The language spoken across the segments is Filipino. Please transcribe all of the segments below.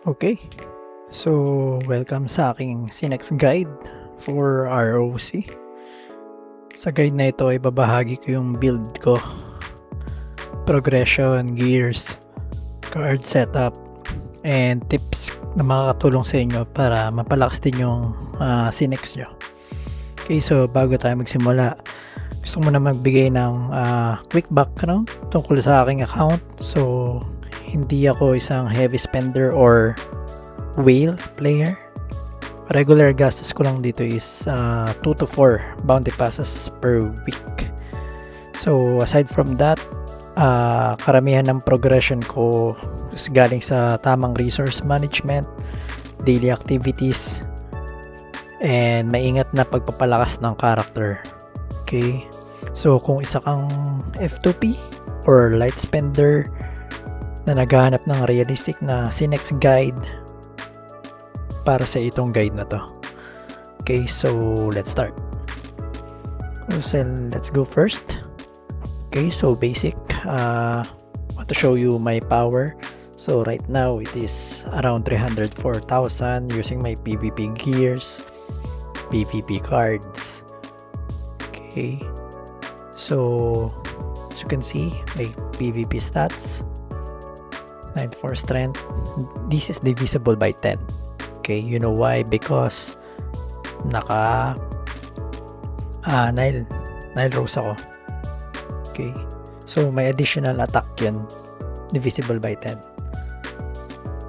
Okay. So, welcome sa aking Sinex guide for ROC. Sa guide na ito ay babahagi ko yung build ko, progression, gears, card setup, and tips na makakatulong sa inyo para mapalakas din yung Sinex nyo. Okay, so bago tayo magsimula, gusto ko muna magbigay ng quick background tungkol sa aking account. So, hindi ako isang heavy spender or whale player. Regular gastos ko lang dito is 2 to 4 bounty passes per week. So aside from that, karamihan ng progression ko is galing sa tamang resource management, daily activities, and maingat na pagpapalakas ng character. Okay, so kung isa kang F2P or light spender na naghahanap ng realistic na Sinex guide, para sa itong guide na to. Okay, so let's start. So let's go first. Okay, so basic. Want to show you my power. So right now it is around 304,000 using my PvP gears, PvP cards. Okay, so as you can see, my PvP stats. 94 strength. This is divisible by 10. Okay, you know why? Because naka Nile Rose ako. Okay, so may additional attack yun, divisible by 10.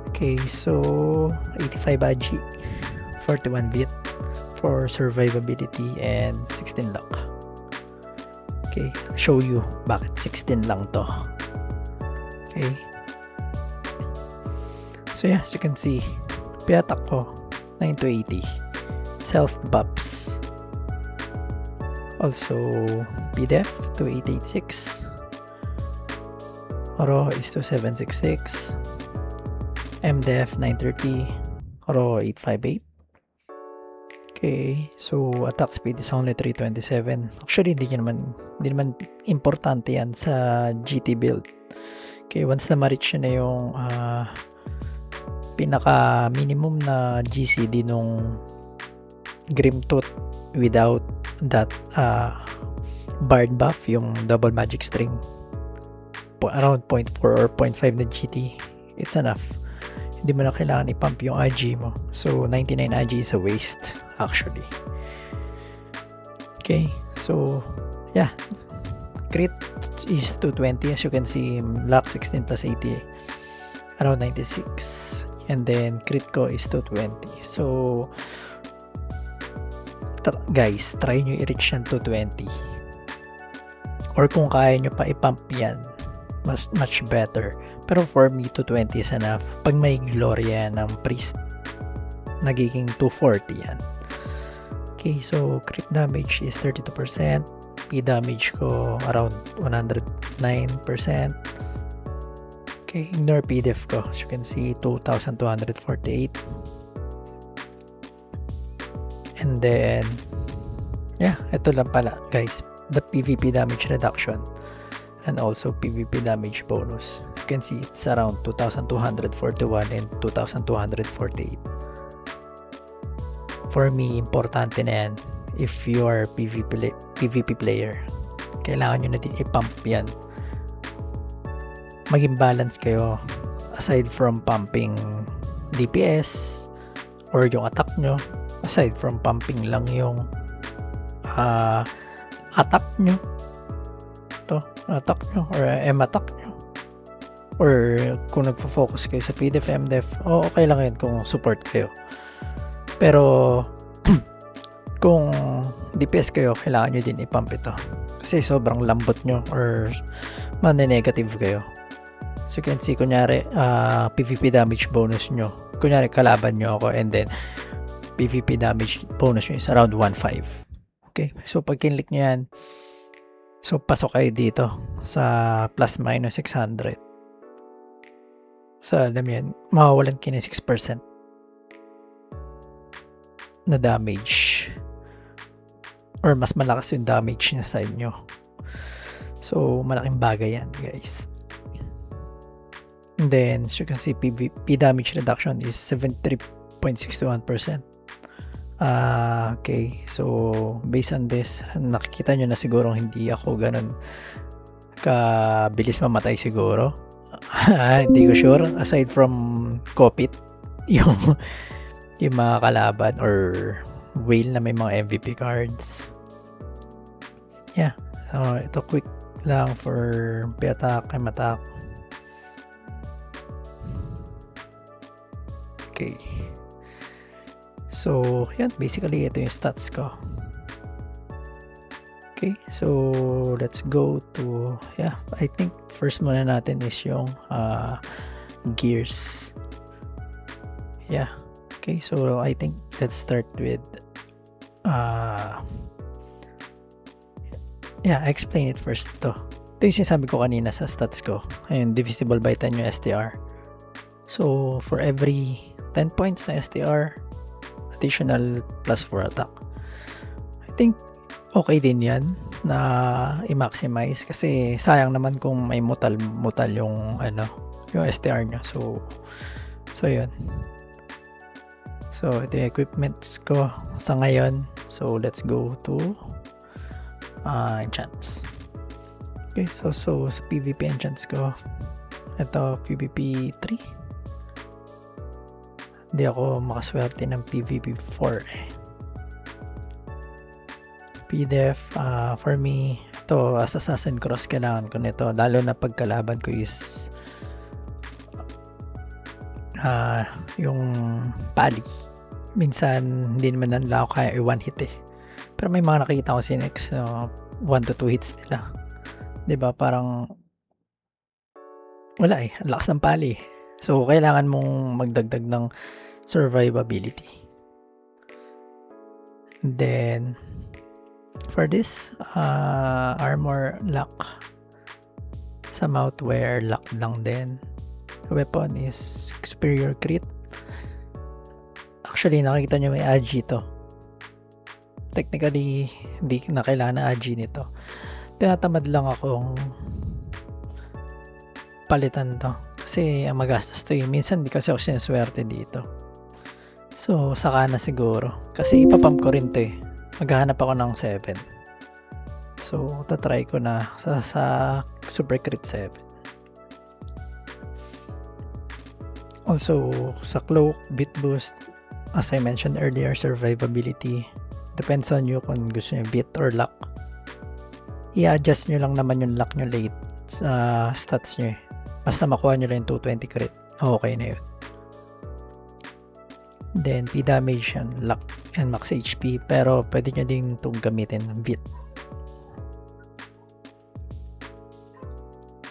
Okay, so 85 agi, 41 bit for survivability, and 16 luck. Okay, show you bakit 16 lang to. Okay, so yeah, as you can see, piatak ko 9 to 80 self buffs. Also PDEF to 886, Raw is to 766, MDEF 930, Raw 858. Okay, so attack speed is only 327. Actually hindi naman importante yan sa GT build. Okay, once na ma-reach na yung pinaka minimum na GCD nung Grimtooth without that Bard buff, yung double magic string, around 0.4 or 0.5 na GT, it's enough. Hindi mo na kailangan i-pump yung IG mo. So 99 IG is a waste actually. Okay, so yeah, crit is 220. As you can see, luck 16 plus 80, around 96. And then crit ko is 220. So guys, try nyo i-reach yan 220, or kung kaya nyo pa i-pump yan, much better. Pero for me, 220 is enough. Pag may gloria ng priest, nagiging 240 yan. Okay, so crit damage is 32%, P damage ko around 109%. Okay, ignore PDEF ko. As you can see, 2,248. And then, yeah, ito lang pala guys, the PvP damage reduction and also PvP damage bonus. You can see it's around 2,241 and 2,248. For me, importante na yan. If you are PvP player, kailangan nyo na din i-pump yan. Maging balance kayo, aside from pumping DPS or yung attack nyo, aside from pumping lang yung attack nyo, attack nyo or M attack nyo, or kung nagpo-focus kayo sa PDEF, MDEF, okay lang yun kung support kayo. Pero kung DPS kayo, kailangan nyo din i-pump ito kasi sobrang lambot nyo or negative kayo. So you can see, kunyari PvP damage bonus nyo, kunyari kalaban nyo ako, and then PvP damage bonus nyo is around 1.5. Okay, so pag kinlik nyo yan, so pasok kayo dito sa plus minus 600. So alam yan, mawawalan kayo ng 6% na damage, or mas malakas yung damage niya sa inyo. So malaking bagay yan guys. And then, as you can see, PvP damage reduction is 73.61%. Okay, so based on this, nakikita nyo na siguro hindi ako ganun kabilis mamatay siguro. Hindi ko sure, aside from Kopit, yung mga kalaban or whale na may mga MVP cards. Yeah, so ito quick lang for P-attack, M-attack. Okay. So, yan. Basically, ito yung stats ko. Okay. So, let's go to, yeah. I think first muna natin is yung gears. Yeah. Okay. So, I think let's start with yeah, explain it first to. Ito yung sinasabi ko kanina sa stats ko. Ayun, divisible by 10 yung STR. So, for every 10 points na STR, additional plus 4 attack. I think okay din yan na i-maximize kasi sayang naman kung may mutal yung yung STR nyo. So yun. So ito yung equipments ko sa ngayon. So let's go to enchants. Okay, so sa PvP enchants ko, ito PvP 3. Hindi ako makaswerte ng PvP 4 eh. PDF, for me, ito as Assassin Cross kailangan ko nito, lalo na pagkalaban ko is yung pali. Minsan hindi naman nila ako kaya i-one hit eh, pero may mga nakikita ko sinex 1 to 2 hits nila, diba? Parang wala eh, ang lakas ng pali. So kailangan mong magdagdag ng survivability. And then for this armor lock sa mouthwear, lock lang din. Weapon is superior crit. Actually nakikita nyo may agi to. Technically hindi na kailangan na agi nito. Tinatamad lang akong palitan to kasi magastos to yung minsan di kasi ako sinaswerte dito. So saka na siguro kasi ipapump ko rin to eh. Maghahanap ako ng 7. So tatry ko na sa super crit 7. Also sa cloak, bit boost, as I mentioned earlier, survivability. Depends on you kung gusto nyo bit or luck. I-adjust nyo lang naman yung luck nyo late sa stats nyo eh. Basta makuha nyo lang yung 220 crit, okay na yun. Then P damage yan, luck and max HP, pero pwede nyo din itong gamitin bit.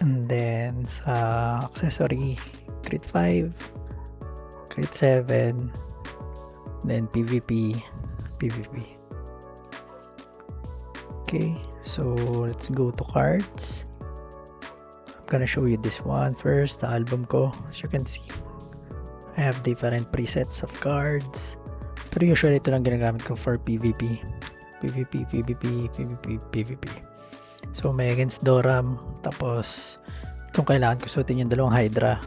And then sa accessory, crit 5, crit 7, then PvP. Okay, so let's go to cards. I'm gonna show you this one first, the album ko. As you can see, I have different presets of cards, pero usually ito lang ginagamit ko for PvP. So may against Doram, tapos kung kailangan ko suotin yung dalawang Hydra,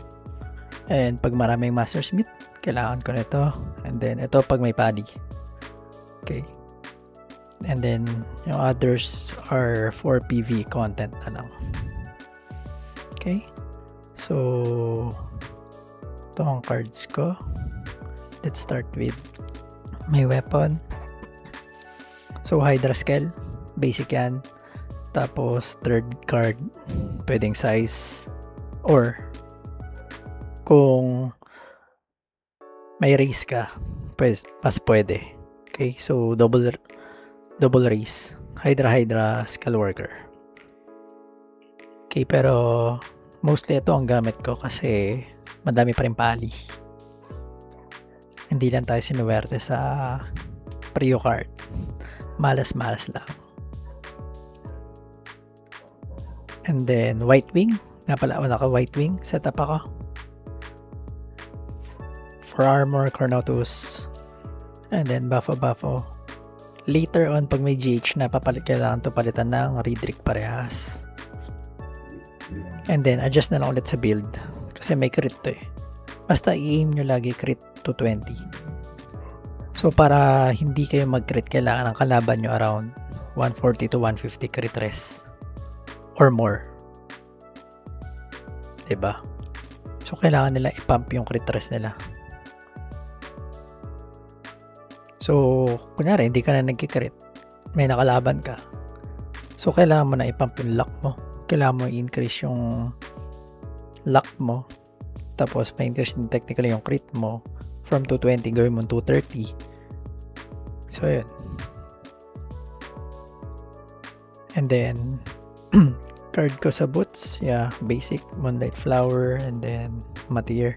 and pag maraming Master Smith kailangan ko nito, and then ito pag may Paddy. Okay, and then yung others are for PV content na lang. Okay, so ito ang cards ko. Let's start with my weapon. So Hydra Scale, basic yan. Tapos third card, pwedeng size, or kung may race ka, mas pwede. Okay, so double race, Hydra Skull Worker. Okay, pero mostly ito ang gamit ko kasi madami pa rin pali. Hindi lang tayo sinuwerte sa Prio card. Malas lang. And then White Wing, nga pala naka White Wing setup ako. For armor, Cornutus, and then Buffo. Later on pag may GH na kailangan to palitan ng Redrick parehas. And then adjust na lang ulit sa build Kasi may crit to eh. Basta i-aim nyo lagi crit to 20. So para hindi kayo mag-crit, kailangan ang kalaban nyo around 140 to 150 crit res or more. Diba? So kailangan nila i-pump yung crit res nila. So kunyari hindi ka na nag-crit, may nakalaban ka. So kailangan mo na i-pump yung luck mo. Kailangan mo i-increase yung luck mo. Tapos ma-increase din technically yung crit mo. From 220 gawin mo 230. So yun. And then card ko sa boots, yeah, basic Moonlight Flower and then Mateer.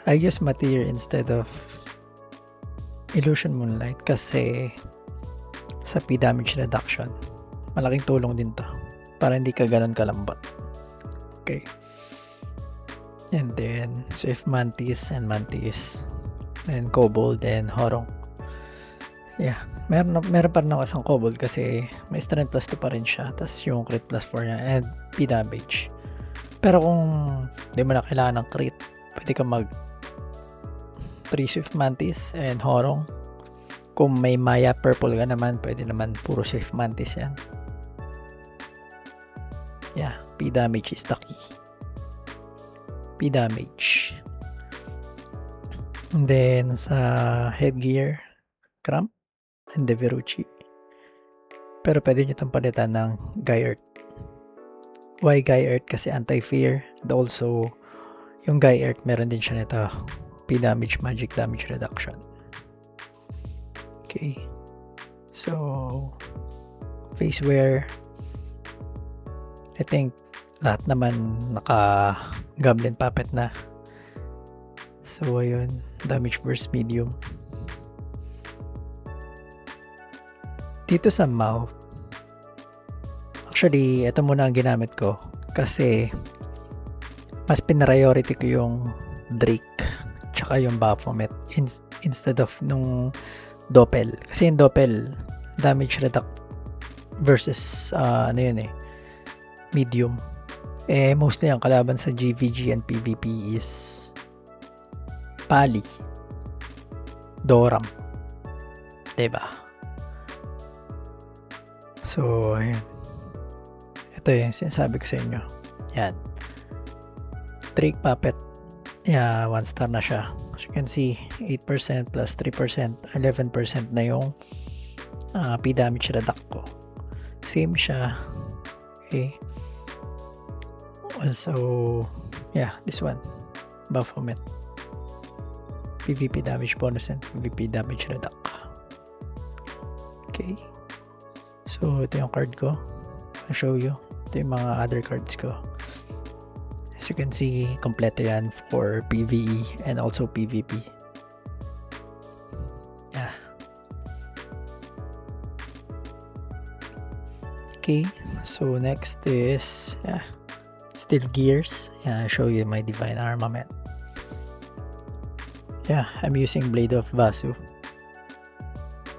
I use Mateer instead of Illusion Moonlight kasi sa P damage reduction malaking tulong din to para hindi ka ganun kalambot. Okay. And then Swift Mantis and Mantis and Kobold and Horong. Yeah, meron pa rin ako isang Kobold kasi may strength plus 2 pa rin siya, tas yung crit plus 4 niya and P damage. Pero kung di mo na kailangan ng crit, pwede ka mag 3 Swift Mantis and Horong. Kung may Maya purple ka naman, pwede naman puro Swift Mantis yan. Yeah, P damage is the key. P damage. And then sa headgear, Cramp and Deverucci. Pero pwede nyo itong palitan ng Gaia Earth. Why Gaia Earth? Kasi anti-fear. And also, yung Gaia Earth, meron din siya nito P damage, magic damage reduction. Okay. So, face wear. I think lahat naman naka Goblin Puppet na. So, ayun. Damage burst medium. Dito sa mouth, actually, ito muna ang ginamit ko kasi mas pinariority ko yung Drake tsaka yung Baphomet instead of nung Doppel. Kasi yung Doppel, damage reduct versus ano yun eh, medium. Eh, mostly ang kalaban sa GVG and PvP is Pali, Doram. Diba? So, ayan. Ito yung sinasabi ko sa inyo. Yan. Drake Puppet. Yeah, 1 star na siya. As you can see, 8% plus 3%, 11% na yung P damage reduct ko. Same siya. Okay. Also, yeah, this one. Baphomet. PvP damage bonus and PvP damage reduct. Okay. So, ito yung card ko. I'll show you. Ito yung mga other cards ko. As you can see, kompleto yan for PvE and also PvP. Yeah. Okay. So, next is, yeah, Steel Gears. Yeah, I'll show you my Divine Armament. Yeah, I'm using Blade of Vasu.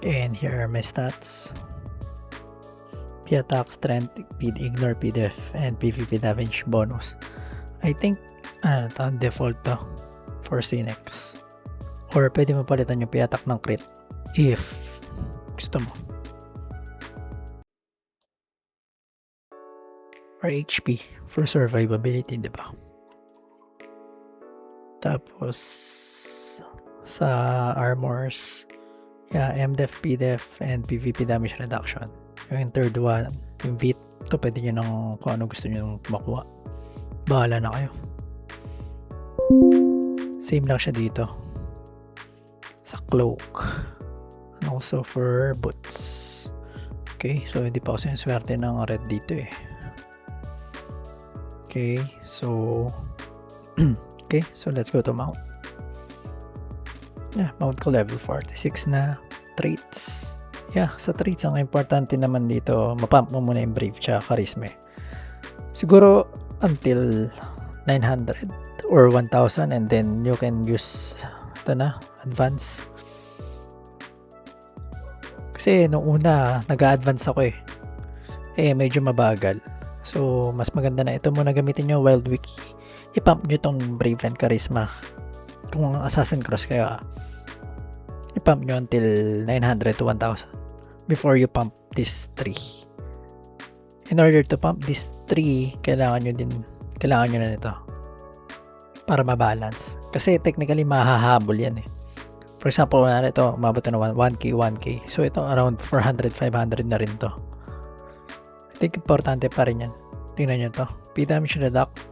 And here are my stats. P attack, strength, ignore, PDF, and PvP damage bonus. I think, ano to, default to for Sinex. Or pwede mo palitan yung P attack ng crit if gusto mo. Or HP for survivability, diba? Tapos, sa armors, yeah, MDef, PDef, and PvP damage reduction. Yung third one, yung VIT, ito pwede nyo nang kung ano gusto nyo makuha. Bahala na kayo. Same lang siya dito. Sa cloak. And also for boots. Okay, so hindi pa ako siniswerte ng red dito eh. Okay, so okay, so let's go to mount. Yeah, mount ko level 46 na. Traits. Yeah, sa traits ang importante naman dito, mapump mo muna yung brave tsaka charisma. Siguro until 900 or 1000 and then you can use ito na, advance. Kasi nung una, nag-a-advance ako eh. Medyo mabagal. So, mas maganda na ito muna gamitin nyo, Wild Wiki. i-pump nyo tong Brave and Charisma. Kung Assassin Cross kayo, i-pump nyo until 900 to 1,000 before you pump these 3. In order to pump these 3, kailangan nyo na nito para ma-balance. Kasi technically mahahabol yan eh. For example, ito, umabot na 1K, 1K. So ito around 400, 500 na rin to. I think importante pa rin yan. Tingnan nyo to. P damage reduct,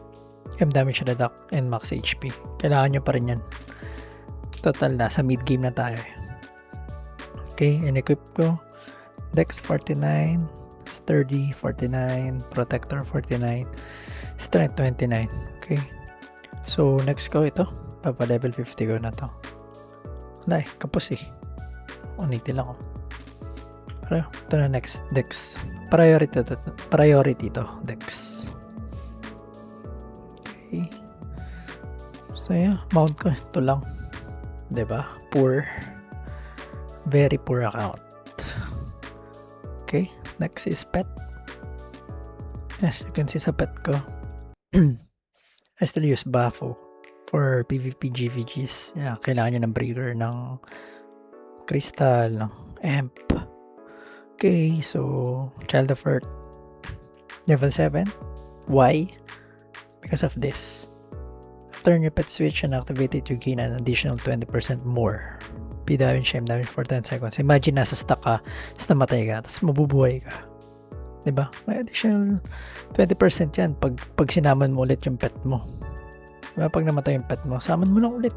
M damage reduct, and max HP. Kailangan nyo pa rin yan. Total na, sa mid game na tayo eh. Okay, in-equip ko. Dex 49, Sturdy 49, Protector 49, Strength 29. Okay. So, next ko ito. Papa level 50 ko na to. Wala eh, kapos eh. Unitin lang ko. Pero, ito na next. Dex. Priority to. Dex. Okay. So, yeah. Mount ko. Ito lang. Diba? Poor. Very poor account. Okay. Next is pet. Yes, you can see sa pet ko. I still use Bafo for PvP GVGs. Yeah, kailangan nyo ng breeder, ng crystal, ng amp. Okay, so Child of Earth level 7. Why? Because of this. After your pet switch and activated, you gain an additional 20% more P damage, M damage for 10 seconds. Imagine nasa stuck ka, tapos namatay ka, tapos mabubuhay ka. Diba? May additional 20% yan pag sinaman mo ulit yung pet mo. Diba? Pag namatay yung pet mo, saman mo lang ulit.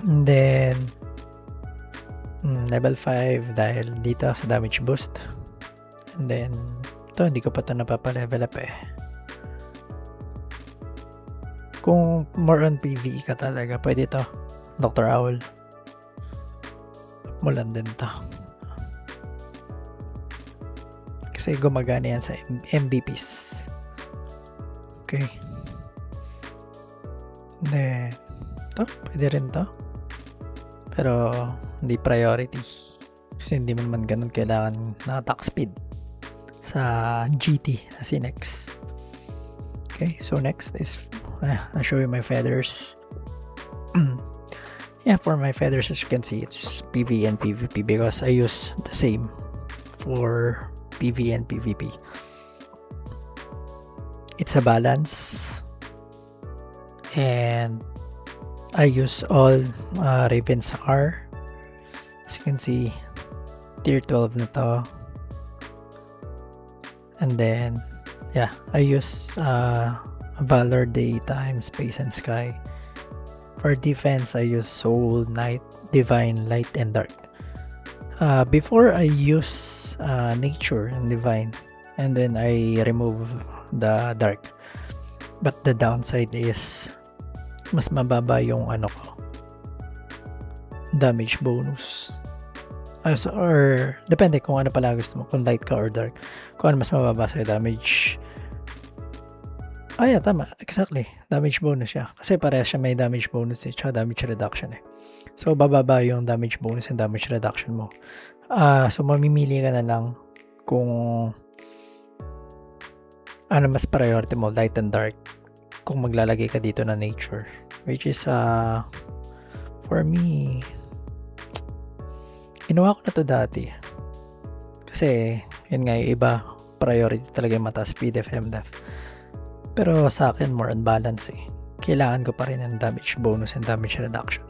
And then level 5 dahil dito sa damage boost. And then ito, hindi ko pa ito napapa-level up eh. Kung more on PvE ka talaga, pwede ito. Dr. Owl. Mulan din to. Kasi gumagana yan sa MVPs. Okay. Then, to, pwede rin to. Pero, hindi priority. Kasi hindi mo naman ganun kailangan na attack speed sa GT, na Sinex. Okay, so next is, I'll show you my feathers. Yeah, for my feathers, as you can see, it's PvE and PvP because I use the same for PvE and PvP. It's a balance, and I use all Raven's R. As you can see, tier 12 na to. And then, yeah, I use Valor, Daytime, Space, and Sky. For defense, I use Soul, Night, Divine, Light, and Dark. Before I use Nature and Divine, and then I remove the Dark. But the downside is mas mababa yung ano ko, damage bonus. Or depende kung ano pala gusto mo, kung light ka or dark. Kung ano mas mababa sa damage. Yeah, tama. Exactly. Damage bonus siya. Kasi parehas siya may damage bonus eh, tsaka damage reduction eh. So, bababa yung damage bonus and damage reduction mo. So, mamimili ka na lang kung ano mas priority mo, light and dark. Kung maglalagay ka dito na nature. Which is, for me, ginawa ko na to dati. Kasi, yun nga yung iba, priority talaga yung mataas, PDEF, MDEF. Pero sa akin, more on balance eh. Kailangan ko pa rin ng damage bonus and damage reduction.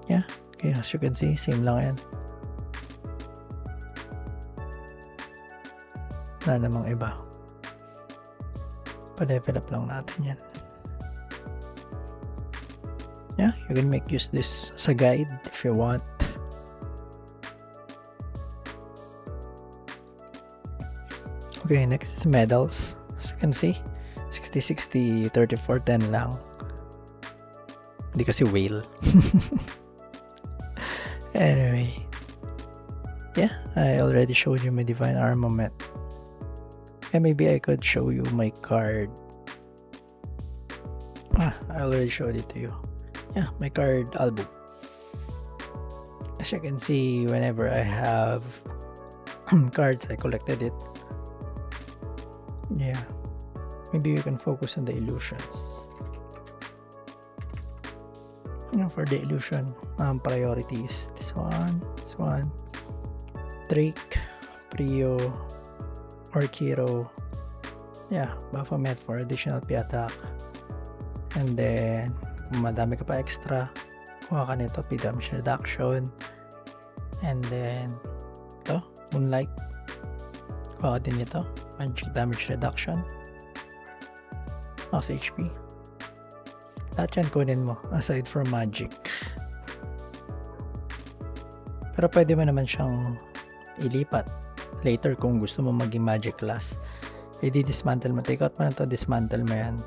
Yeah, okay, as you can see, same lang yan. Wala namang iba. Pa-level up lang natin yan. Yeah, you can make use this as a guide if you want. Okay, next is medals. As you can see, 60, 60, 34, 10 lang. Hindi kasi whale. Anyway. Yeah, I already showed you my Divine Armament. And maybe I could show you my card. I already showed it to you. Yeah, my card album. As you can see, whenever I have cards. I collected it. Yeah. Maybe we can focus on the illusions. For the illusion, priorities. This one. Drake, Prio, Orkiro. Yeah, Baphomet for additional P attack. And then, kung madami ka pa extra, kuha ka nito, P damage reduction. And then, ito, Moonlight. Kuha ka din ito, magic damage reduction. Max HP. Lahat yan kunin mo, aside from magic. Pero pwede mo naman siyang ilipat later kung gusto mo maging magic class. I-dismantle mo, take out mo na to, dismantle mo yan.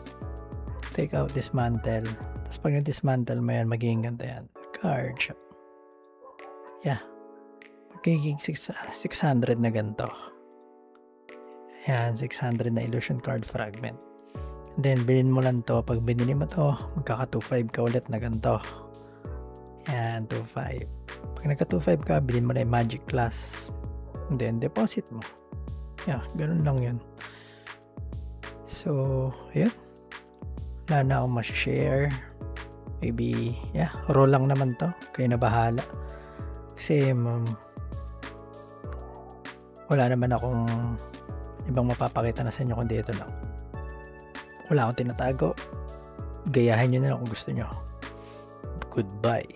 Take out, dismantle. Tapos pag na-dismantle mo yan, magiging ganda yan. Card shop. Yeah. Magiging 600 na ganito. Yan, 600 na illusion card fragment. Then, bilhin mo lang to. Pag binili mo to, magkaka 2.5 ka ulit na ganito. Yan, 2.5. Pag nagka 2.5 ka, bilhin mo na yung magic class. And then, deposit mo. Yeah, ganun lang yun. So, yun. Wala na akong share. Maybe, yeah, roll lang naman to. Kayo na bahala. Kasi, wala naman akong ibang mapapakita na sa inyo kundi ito lang. Wala akong tinatago. Gayahin nyo na lang kung gusto nyo. Goodbye.